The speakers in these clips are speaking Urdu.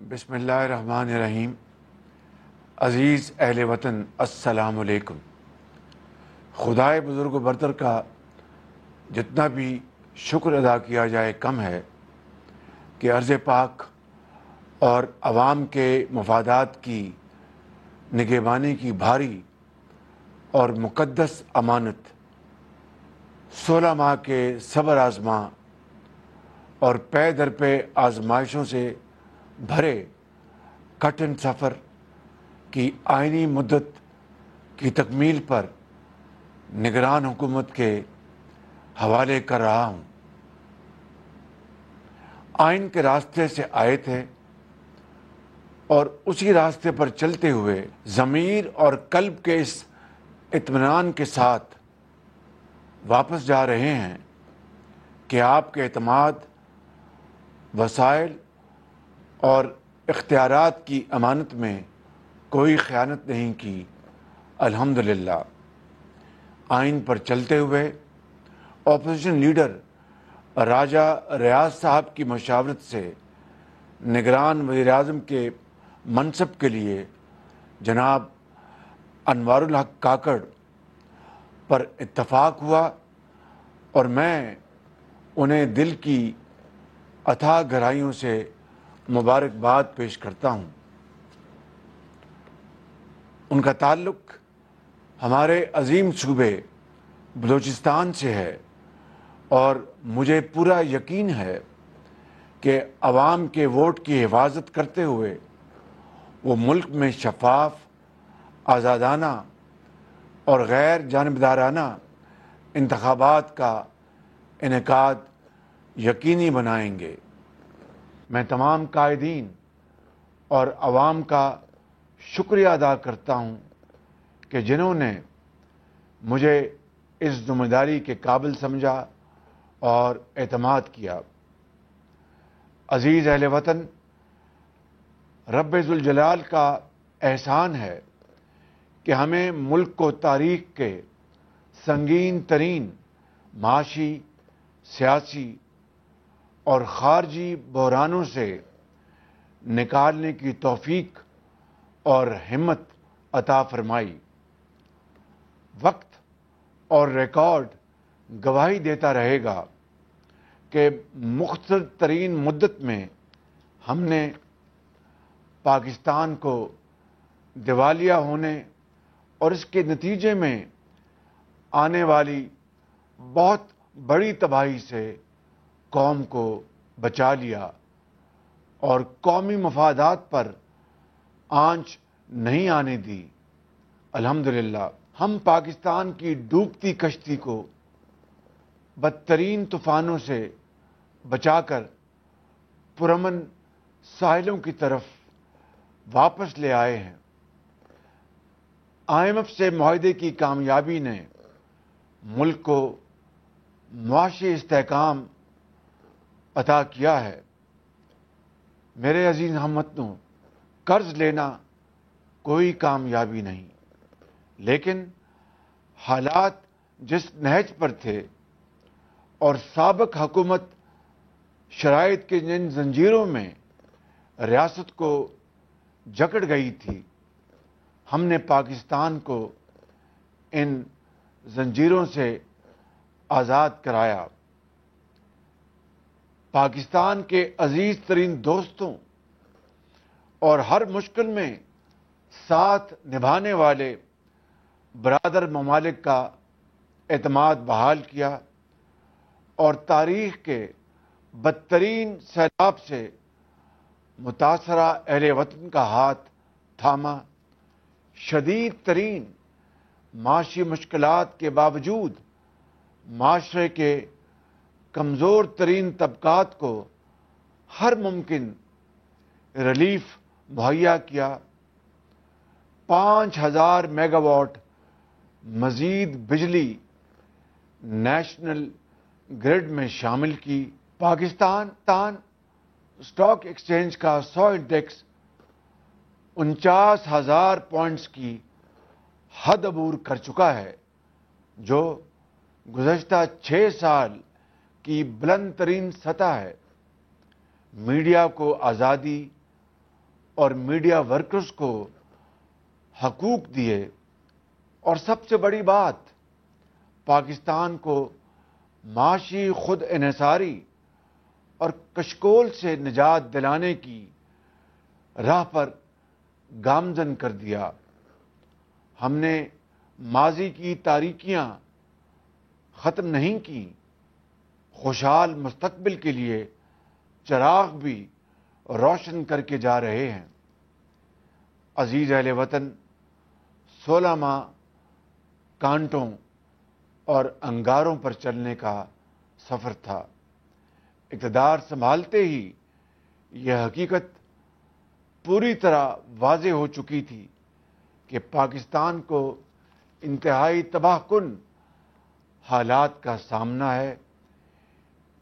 بسم اللہ الرحمن الرحیم۔ عزیز اہل وطن، السلام علیکم۔ خدائے بزرگ و برتر کا جتنا بھی شکر ادا کیا جائے کم ہے کہ ارض پاک اور عوام کے مفادات کی نگہبانی کی بھاری اور مقدس امانت 16 ماہ کے صبر آزما اور پے در پہ آزمائشوں سے بھرے کٹھن سفر کی آئینی مدت کی تکمیل پر نگران حکومت کے حوالے کر رہا ہوں۔ آئین کے راستے سے آئے تھے اور اسی راستے پر چلتے ہوئے ضمیر اور قلب کے اس اطمینان کے ساتھ واپس جا رہے ہیں کہ آپ کے اعتماد، وسائل اور اختیارات کی امانت میں کوئی خیانت نہیں کی، الحمدللہ۔ آئین پر چلتے ہوئے اپوزیشن لیڈر راجہ ریاض صاحب کی مشاورت سے نگران وزیر اعظم کے منصب کے لیے جناب انوار الحق کاکڑ پر اتفاق ہوا اور میں انہیں دل کی اتھاہ گہرائیوں سے مبارکباد پیش کرتا ہوں۔ ان کا تعلق ہمارے عظیم صوبے بلوچستان سے ہے اور مجھے پورا یقین ہے کہ عوام کے ووٹ کی حفاظت کرتے ہوئے وہ ملک میں شفاف، آزادانہ اور غیر جانبدارانہ انتخابات کا انعقاد یقینی بنائیں گے۔ میں تمام قائدین اور عوام کا شکریہ ادا کرتا ہوں کہ جنہوں نے مجھے اس ذمہ داری کے قابل سمجھا اور اعتماد کیا۔ عزیز اہل وطن، رب ذوالجلال کا احسان ہے کہ ہمیں ملک کو تاریخ کے سنگین ترین معاشی، سیاسی اور خارجی بحرانوں سے نکالنے کی توفیق اور ہمت عطا فرمائی۔ وقت اور ریکارڈ گواہی دیتا رہے گا کہ مختصر ترین مدت میں ہم نے پاکستان کو دیوالیہ ہونے اور اس کے نتیجے میں آنے والی بہت بڑی تباہی سے قوم کو بچا لیا اور قومی مفادات پر آنچ نہیں آنے دی، الحمدللہ۔ ہم پاکستان کی ڈوبتی کشتی کو بدترین طوفانوں سے بچا کر پرامن ساحلوں کی طرف واپس لے آئے ہیں۔ IMF سے معاہدے کی کامیابی نے ملک کو معاشی استحکام عطا کیا ہے۔ میرے عزیز ہم وطنوں، قرض لینا کوئی کامیابی نہیں، لیکن حالات جس نہج پر تھے اور سابق حکومت شرائط کے جن زنجیروں میں ریاست کو جکڑ گئی تھی، ہم نے پاکستان کو ان زنجیروں سے آزاد کرایا۔ پاکستان کے عزیز ترین دوستوں اور ہر مشکل میں ساتھ نبھانے والے برادر ممالک کا اعتماد بحال کیا اور تاریخ کے بدترین سیلاب سے متاثرہ اہل وطن کا ہاتھ تھاما۔ شدید ترین معاشی مشکلات کے باوجود معاشرے کے کمزور ترین طبقات کو ہر ممکن ریلیف مہیا کیا۔ 5000 میگا واٹ مزید بجلی نیشنل گرڈ میں شامل کی۔ پاکستان اسٹاک ایکسچینج کا 100 انڈیکس 49,000 پوائنٹس کی حد عبور کر چکا ہے، جو گزشتہ 6 سال کی بلند ترین سطح ہے۔ میڈیا کو آزادی اور میڈیا ورکرز کو حقوق دیے، اور سب سے بڑی بات، پاکستان کو معاشی خود انحصاری اور کشکول سے نجات دلانے کی راہ پر گامزن کر دیا۔ ہم نے ماضی کی تاریکیاں ختم نہیں کی، خوشحال مستقبل کے لیے چراغ بھی روشن کر کے جا رہے ہیں۔ عزیز اہل وطن، 16 ماہ کانٹوں اور انگاروں پر چلنے کا سفر تھا۔ اقتدار سنبھالتے ہی یہ حقیقت پوری طرح واضح ہو چکی تھی کہ پاکستان کو انتہائی تباہ کن حالات کا سامنا ہے۔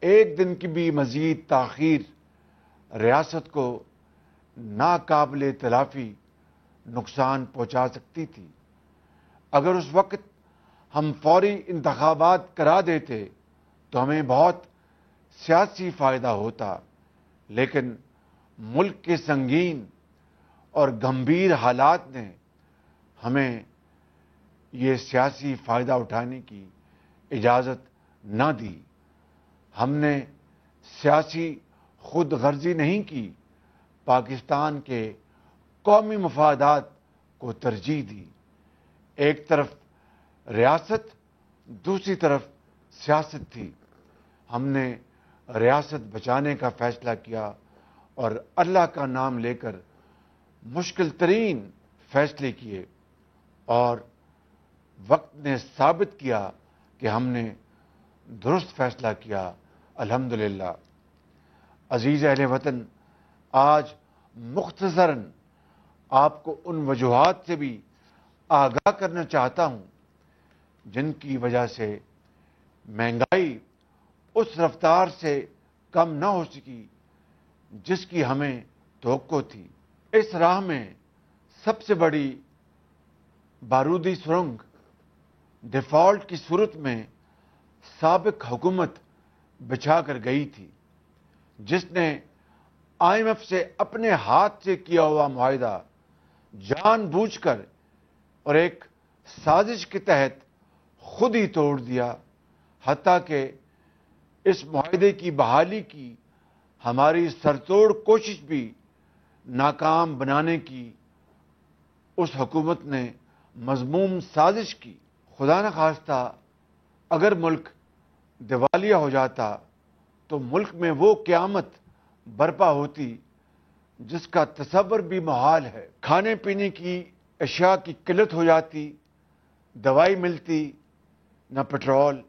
ایک دن کی بھی مزید تاخیر ریاست کو ناقابل تلافی نقصان پہنچا سکتی تھی۔ اگر اس وقت ہم فوری انتخابات کرا دیتے تو ہمیں بہت سیاسی فائدہ ہوتا، لیکن ملک کے سنگین اور گمبھیر حالات نے ہمیں یہ سیاسی فائدہ اٹھانے کی اجازت نہ دی۔ ہم نے سیاسی خود غرضی نہیں کی، پاکستان کے قومی مفادات کو ترجیح دی۔ ایک طرف ریاست، دوسری طرف سیاست تھی۔ ہم نے ریاست بچانے کا فیصلہ کیا اور اللہ کا نام لے کر مشکل ترین فیصلے کیے، اور وقت نے ثابت کیا کہ ہم نے درست فیصلہ کیا، الحمدللہ۔ عزیز اہل وطن، آج مختصراً آپ کو ان وجوہات سے بھی آگاہ کرنا چاہتا ہوں جن کی وجہ سے مہنگائی اس رفتار سے کم نہ ہو سکی جس کی ہمیں توقع تھی۔ اس راہ میں سب سے بڑی بارودی سرنگ ڈیفالٹ کی صورت میں سابق حکومت بچھا کر گئی تھی، جس نے IMF سے اپنے ہاتھ سے کیا ہوا معاہدہ جان بوجھ کر اور ایک سازش کے تحت خود ہی توڑ دیا، حتیٰ کہ اس معاہدے کی بحالی کی ہماری سرتوڑ کوشش بھی ناکام بنانے کی اس حکومت نے مذموم سازش کی۔ خدا نخواستہ اگر ملک دیوالیہ ہو جاتا تو ملک میں وہ قیامت برپا ہوتی جس کا تصور بھی محال ہے۔ کھانے پینے کی اشیاء کی قلت ہو جاتی، دوائی ملتی نہ پٹرول،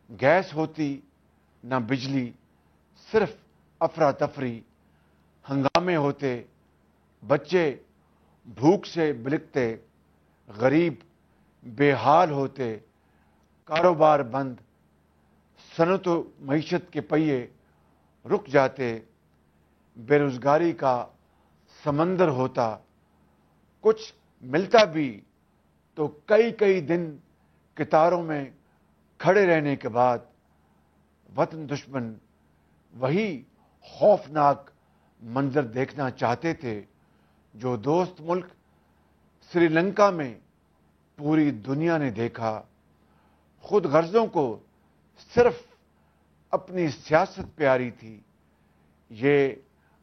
گیس ہوتی نہ بجلی، صرف افراتفری، ہنگامے ہوتے، بچے بھوک سے بلکتے، غریب بے حال ہوتے، کاروبار بند، صنعت و معیشت کے پہیے رک جاتے، بے روزگاری کا سمندر ہوتا، کچھ ملتا بھی تو کئی دن قطاروں میں کھڑے رہنے کے بعد وطن دشمن وہی خوفناک منظر دیکھنا چاہتے تھے جو دوست ملک سری لنکا میں پوری دنیا نے دیکھا۔ خود غرضوں کو صرف اپنی سیاست پیاری تھی۔ یہ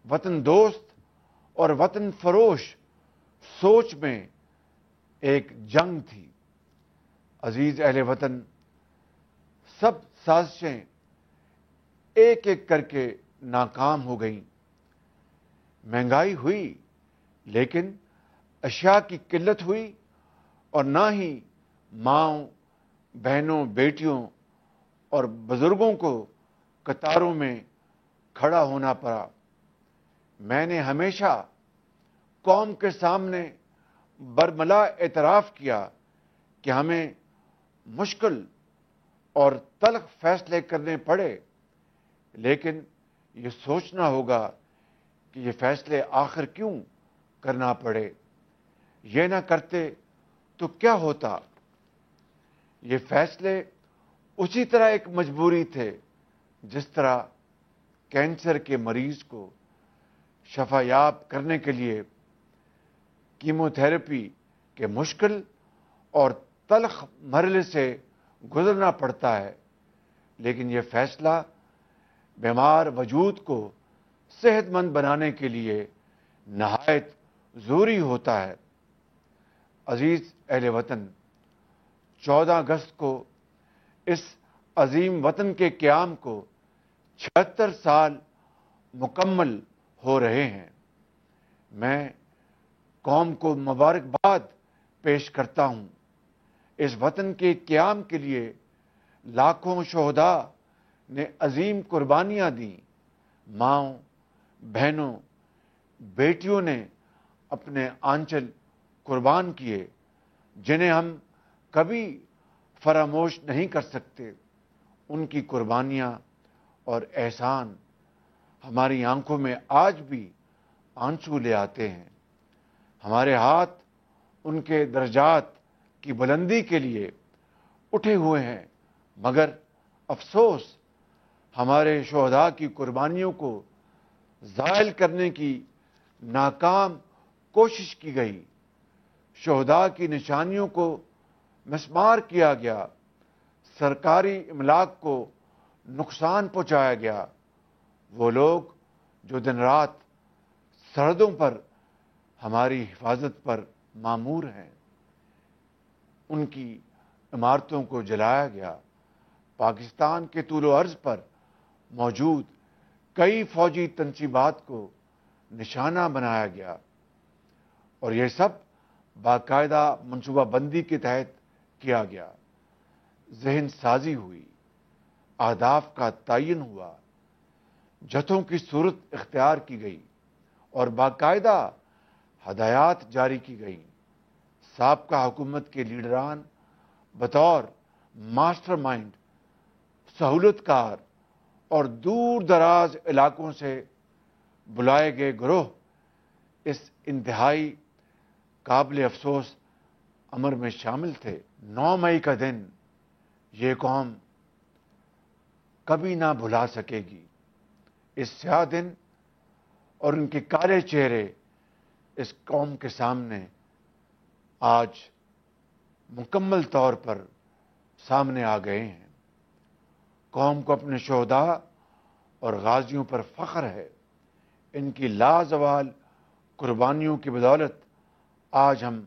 وطن دوست اور وطن فروش سوچ میں ایک جنگ تھی۔ عزیز اہل وطن، سب سازشیں ایک ایک کر کے ناکام ہو گئیں۔ مہنگائی ہوئی لیکن اشیاء کی قلت ہوئی، اور نہ ہی ماؤں، بہنوں، بیٹیوں اور بزرگوں کو قطاروں میں کھڑا ہونا پڑا۔ میں نے ہمیشہ قوم کے سامنے برملا اعتراف کیا کہ ہمیں مشکل اور تلخ فیصلے کرنے پڑے، لیکن یہ سوچنا ہوگا کہ یہ فیصلے آخر کیوں کرنا پڑے۔ یہ نہ کرتے تو کیا ہوتا؟ یہ فیصلے اسی طرح ایک مجبوری تھے جس طرح کینسر کے مریض کو شفا یاب کرنے کے لیے کیموتھراپی کے مشکل اور تلخ مرحلے سے گزرنا پڑتا ہے، لیکن یہ فیصلہ بیمار وجود کو صحت مند بنانے کے لیے نہایت ضروری ہوتا ہے۔ عزیز اہل وطن، 14 اگست کو اس عظیم وطن کے قیام کو 76 سال مکمل ہو رہے ہیں۔ میں قوم کو مبارکباد پیش کرتا ہوں۔ اس وطن کے قیام کے لیے لاکھوں شہداء نے عظیم قربانیاں دیں۔ ماؤں، بہنوں، بیٹیوں نے اپنے آنچل قربان کیے، جنہیں ہم کبھی فراموش نہیں کر سکتے۔ ان کی قربانیاں اور احسان ہماری آنکھوں میں آج بھی آنسو لے آتے ہیں۔ ہمارے ہاتھ ان کے درجات کی بلندی کے لیے اٹھے ہوئے ہیں، مگر افسوس ہمارے شہداء کی قربانیوں کو زائل کرنے کی ناکام کوشش کی گئی۔ شہداء کی نشانیوں کو مسمار کیا گیا، سرکاری املاک کو نقصان پہنچایا گیا۔ وہ لوگ جو دن رات سرحدوں پر ہماری حفاظت پر مامور ہیں، ان کی عمارتوں کو جلایا گیا۔ پاکستان کے طول و عرض پر موجود کئی فوجی تنصیبات کو نشانہ بنایا گیا، اور یہ سب باقاعدہ منصوبہ بندی کے تحت کیا گیا۔ ذہن سازی ہوئی، اہداف کا تعین ہوا، جتھوں کی صورت اختیار کی گئی اور باقاعدہ ہدایات جاری کی گئیں۔ سابقہ حکومت کے لیڈران بطور ماسٹر مائنڈ، سہولت کار اور دور دراز علاقوں سے بلائے گئے گروہ اس انتہائی قابل افسوس امر میں شامل تھے۔ 9 مئی کا دن یہ قوم کبھی نہ بھلا سکے گی۔ اس سیاہ دن اور ان کے کالے چہرے اس قوم کے سامنے آج مکمل طور پر سامنے آ گئے ہیں۔ قوم کو اپنے شہداء اور غازیوں پر فخر ہے۔ ان کی لازوال قربانیوں کی بدولت آج ہم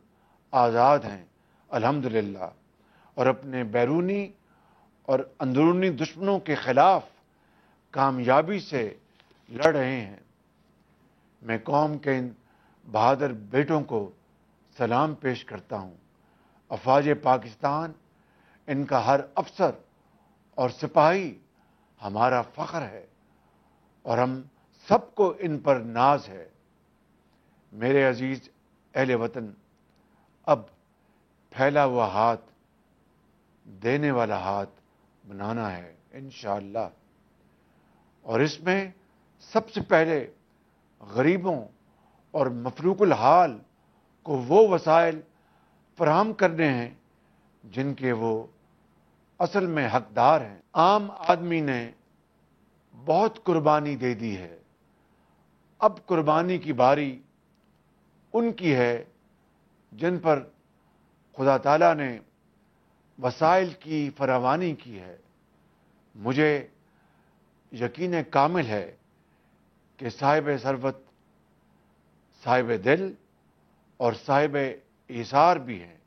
آزاد ہیں الحمدللہ، اور اپنے بیرونی اور اندرونی دشمنوں کے خلاف کامیابی سے لڑ رہے ہیں۔ میں قوم کے ان بہادر بیٹوں کو سلام پیش کرتا ہوں۔ افواج پاکستان، ان کا ہر افسر اور سپاہی ہمارا فخر ہے، اور ہم سب کو ان پر ناز ہے۔ میرے عزیز اہل وطن، اب پھیلا ہوا ہاتھ دینے والا ہاتھ بنانا ہے انشاءاللہ، اور اس میں سب سے پہلے غریبوں اور مفلوک الحال کو وہ وسائل فراہم کرنے ہیں جن کے وہ اصل میں حقدار ہیں۔ عام آدمی نے بہت قربانی دے دی ہے، اب قربانی کی باری ان کی ہے جن پر خدا تعالیٰ نے وسائل کی فراوانی کی ہے۔ مجھے یقین کامل ہے کہ صاحب ثروت، صاحب دل اور صاحب ایثار بھی ہیں۔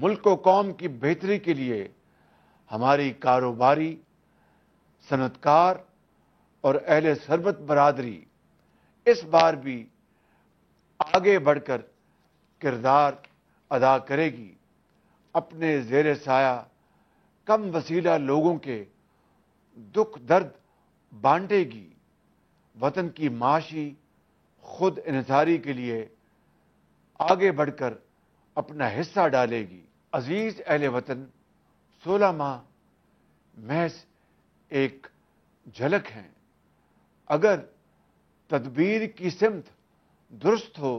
ملک و قوم کی بہتری کے لیے ہماری کاروباری، صنعت کار اور اہل ثروت برادری اس بار بھی آگے بڑھ کر کردار ادا کرے گی، اپنے زیر سایہ کم وسیلہ لوگوں کے دکھ درد بانٹے گی، وطن کی معاشی خود انحصاری کے لیے آگے بڑھ کر اپنا حصہ ڈالے گی۔ عزیز اہل وطن، 16 ماہ محض ایک جھلک ہیں۔ اگر تدبیر کی سمت درست ہو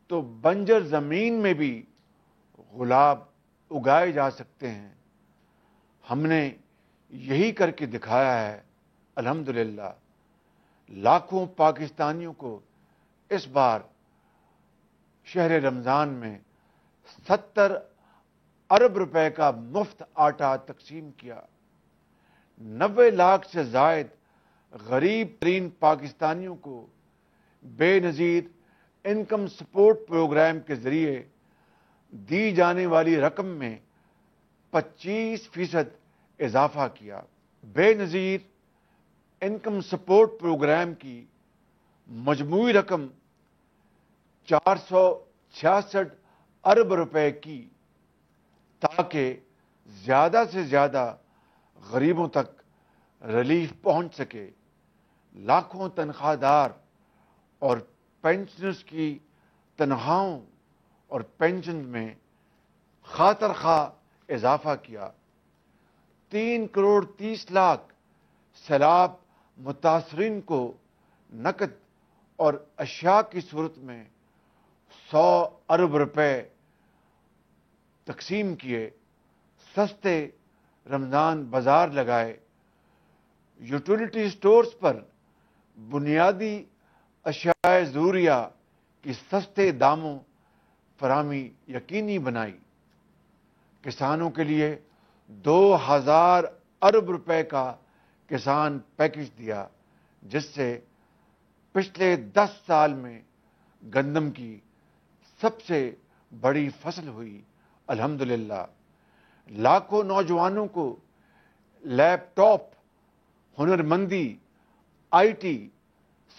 تو بنجر زمین میں بھی گلاب اگائے جا سکتے ہیں۔ ہم نے یہی کر کے دکھایا ہے الحمدللہ۔ لاکھوں پاکستانیوں کو اس بار شہر رمضان میں 70 ارب روپے کا مفت آٹا تقسیم کیا۔ 90 لاکھ سے زائد غریب ترین پاکستانیوں کو بے نظیر انکم سپورٹ پروگرام کے ذریعے دی جانے والی رقم میں 25% اضافہ کیا۔ بے نظیر انکم سپورٹ پروگرام کی مجموعی رقم 466 ارب روپے کی، تاکہ زیادہ سے زیادہ غریبوں تک ریلیف پہنچ سکے۔ لاکھوں تنخواہ دار اور پینشنرز کی تنخواہوں اور پینشن میں خاطر خواہ اضافہ کیا۔ 3 کروڑ 30 لاکھ سیلاب متاثرین کو نقد اور اشیاء کی صورت میں 100 ارب روپے تقسیم کیے۔ سستے رمضان بازار لگائے۔ یوٹیلیٹی سٹورز پر بنیادی اشیاء ضروریہ کی سستے داموں فراہمی یقینی بنائی۔ کسانوں کے لیے 2000 ارب روپے کا کسان پیکج دیا، جس سے پچھلے 10 سال میں گندم کی سب سے بڑی فصل ہوئی، الحمدللہ۔ لاکھوں نوجوانوں کو لیپ ٹاپ، ہنرمندی، آئی ٹی،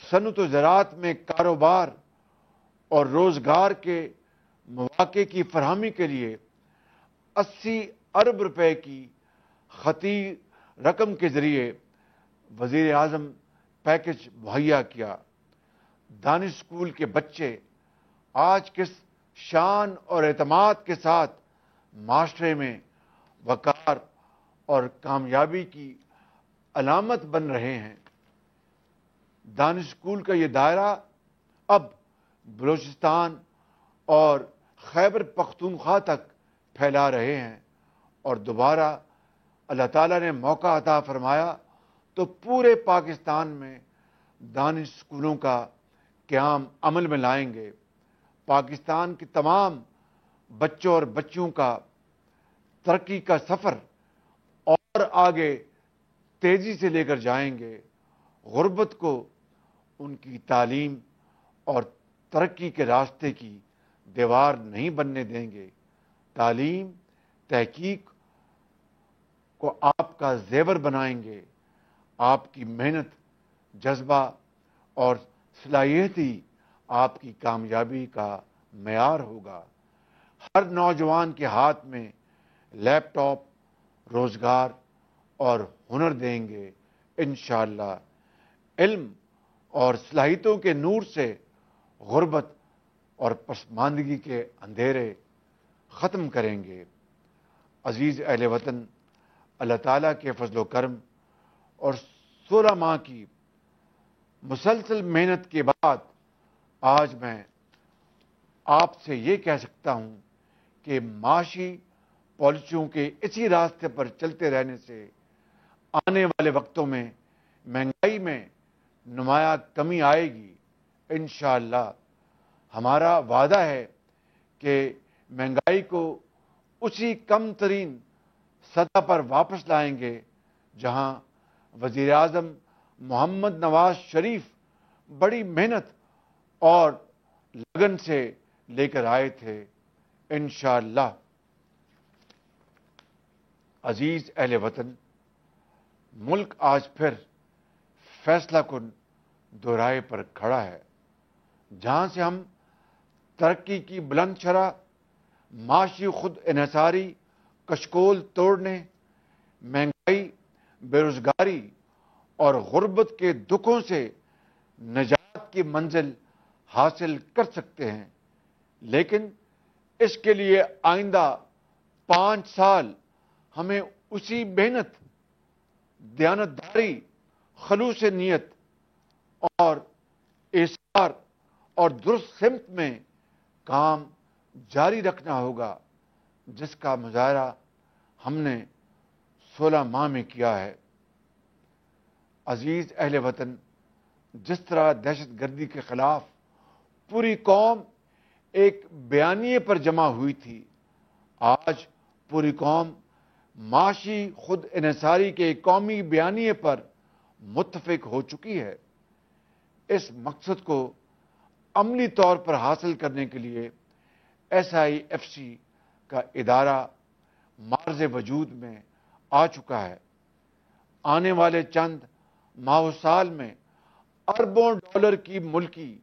صنعت و زراعت میں کاروبار اور روزگار کے مواقع کی فراہمی کے لیے 80 ارب روپے کی خطی رقم کے ذریعے وزیر اعظم پیکج مہیا کیا۔ دانش اسکول کے بچے آج کس شان اور اعتماد کے ساتھ معاشرے میں وقار اور کامیابی کی علامت بن رہے ہیں۔ دانش اسکول کا یہ دائرہ اب بلوچستان اور خیبر پختونخوا تک پھیلا رہے ہیں، اور دوبارہ اللہ تعالیٰ نے موقع عطا فرمایا تو پورے پاکستان میں دانش اسکولوں کا قیام عمل میں لائیں گے۔ پاکستان کے تمام بچوں اور بچیوں کا ترقی کا سفر اور آگے تیزی سے لے کر جائیں گے۔ غربت کو ان کی تعلیم اور ترقی کے راستے کی دیوار نہیں بننے دیں گے۔ تعلیم، تحقیق کو آپ کا زیور بنائیں گے۔ آپ کی محنت، جذبہ اور صلاحیت ہی آپ کی کامیابی کا معیار ہوگا۔ ہر نوجوان کے ہاتھ میں لیپ ٹاپ روزگار اور ہنر دیں گے انشاءاللہ۔ علم اور صلاحیتوں کے نور سے غربت اور پسماندگی کے اندھیرے ختم کریں گے۔ عزیز اہل وطن، اللہ تعالیٰ کے فضل و کرم اور 16 ماہ کی مسلسل محنت کے بعد آج میں آپ سے یہ کہہ سکتا ہوں کہ معاشی پالیسیوں کے اسی راستے پر چلتے رہنے سے آنے والے وقتوں میں مہنگائی میں نمایاں کمی آئے گی انشاءاللہ۔ ہمارا وعدہ ہے کہ مہنگائی کو اسی کم ترین سطح پر واپس لائیں گے جہاں وزیر اعظم محمد نواز شریف بڑی محنت اور لگن سے لے کر آئے تھے انشاءاللہ۔ عزیز اہل وطن، ملک آج پھر فیصلہ کن دورائے پر کھڑا ہے، جہاں سے ہم ترقی کی بلند شرح، معاشی خود انحصاری کشکول توڑنے، مہنگائی، بے روزگاری اور غربت کے دکھوں سے نجات کی منزل حاصل کر سکتے ہیں۔ لیکن اس کے لیے آئندہ 5 سال ہمیں اسی محنت، دیانتداری، خلوص نیت اور ایثار اور درست سمت میں کام جاری رکھنا ہوگا، جس کا مظاہرہ ہم نے 16 ماہ میں کیا ہے۔ عزیز اہل وطن، جس طرح دہشت گردی کے خلاف پوری قوم ایک بیانیے پر جمع ہوئی تھی، آج پوری قوم معاشی خود انحصاری کے ایک قومی بیانیے پر متفق ہو چکی ہے۔ اس مقصد کو عملی طور پر حاصل کرنے کے لیے SIFC کا ادارہ معرض وجود میں آ چکا ہے۔ آنے والے چند ماہ و سال میں اربوں ڈالر کی ملکی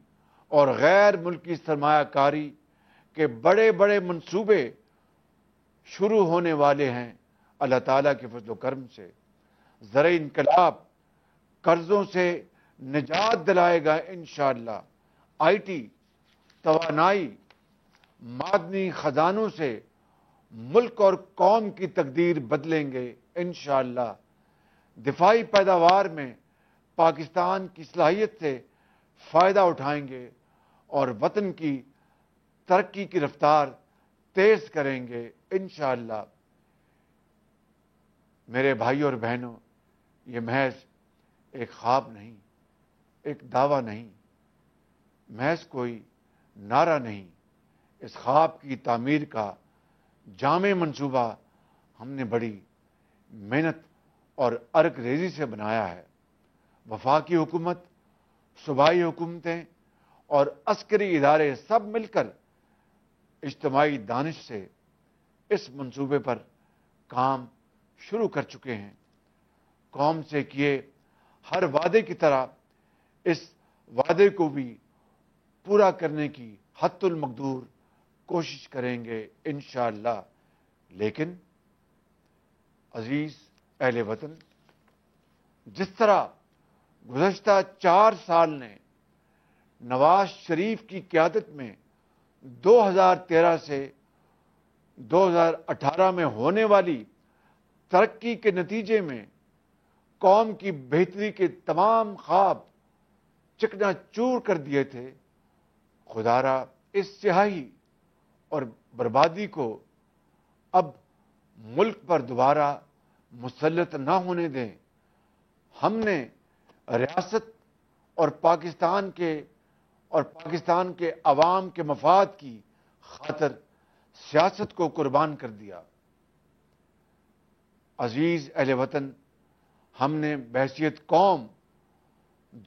اور غیر ملکی سرمایہ کاری کے بڑے بڑے منصوبے شروع ہونے والے ہیں۔ اللہ تعالیٰ کے فضل و کرم سے زرعی انقلاب قرضوں سے نجات دلائے گا انشاءاللہ۔ IT، توانائی، معدنی خزانوں سے ملک اور قوم کی تقدیر بدلیں گے انشاءاللہ۔ دفاعی پیداوار میں پاکستان کی صلاحیت سے فائدہ اٹھائیں گے اور وطن کی ترقی کی رفتار تیز کریں گے انشاءاللہ۔ میرے بھائیوں اور بہنوں، یہ محض ایک خواب نہیں، ایک دعویٰ نہیں، محض کوئی نعرہ نہیں، اس خواب کی تعمیر کا جامع منصوبہ ہم نے بڑی محنت اور ارک ریزی سے بنایا ہے۔ وفاقی حکومت، صوبائی حکومتیں اور عسکری ادارے سب مل کر اجتماعی دانش سے اس منصوبے پر کام شروع کر چکے ہیں۔ قوم سے کیے ہر وعدے کی طرح اس وعدے کو بھی پورا کرنے کی حتی المقدور کوشش کریں گے انشاءاللہ۔ لیکن عزیز اہل وطن، جس طرح گزشتہ 4 سال نے نواز شریف کی قیادت میں 2013 سے 2018 میں ہونے والی ترقی کے نتیجے میں قوم کی بہتری کے تمام خواب چکنا چور کر دیے تھے، خدا را اس سیاہی اور بربادی کو اب ملک پر دوبارہ مسلط نہ ہونے دیں۔ ہم نے ریاست اور پاکستان کے عوام کے مفاد کی خاطر سیاست کو قربان کر دیا۔ عزیز اہل وطن، ہم نے بحیثیت قوم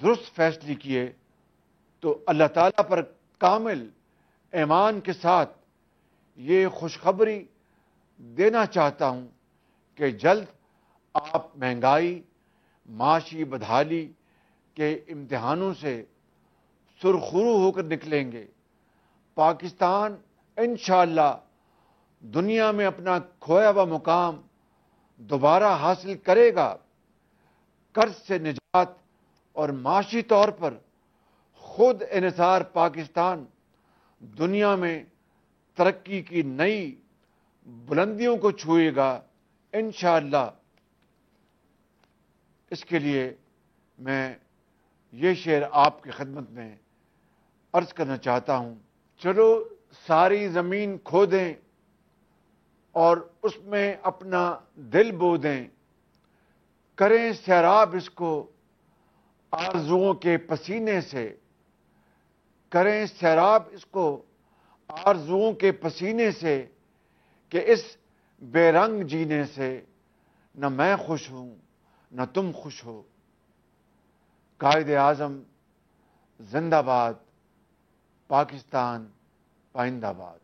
درست فیصلے کیے تو اللہ تعالیٰ پر کامل ایمان کے ساتھ یہ خوشخبری دینا چاہتا ہوں کہ جلد آپ مہنگائی، معاشی بدحالی کے امتحانوں سے سرخرو ہو کر نکلیں گے۔ پاکستان انشاءاللہ دنیا میں اپنا کھویا ہوا مقام دوبارہ حاصل کرے گا۔ قرض سے نجات اور معاشی طور پر خود انحصار پاکستان دنیا میں ترقی کی نئی بلندیوں کو چھوئے گا انشاءاللہ۔ اس کے لیے میں یہ شعر آپ کی خدمت میں عرض کرنا چاہتا ہوں۔ چلو ساری زمین کھو دیں اور اس میں اپنا دل بو دیں، کریں سیراب اس کو آرزوؤں کے پسینے سے، کریں سیراب اس کو آرزوؤں کے پسینے سے، کہ اس بے رنگ جینے سے نہ میں خوش ہوں نہ تم خوش ہو۔ قائد اعظم زندہ باد، پاکستان پائندہ باد۔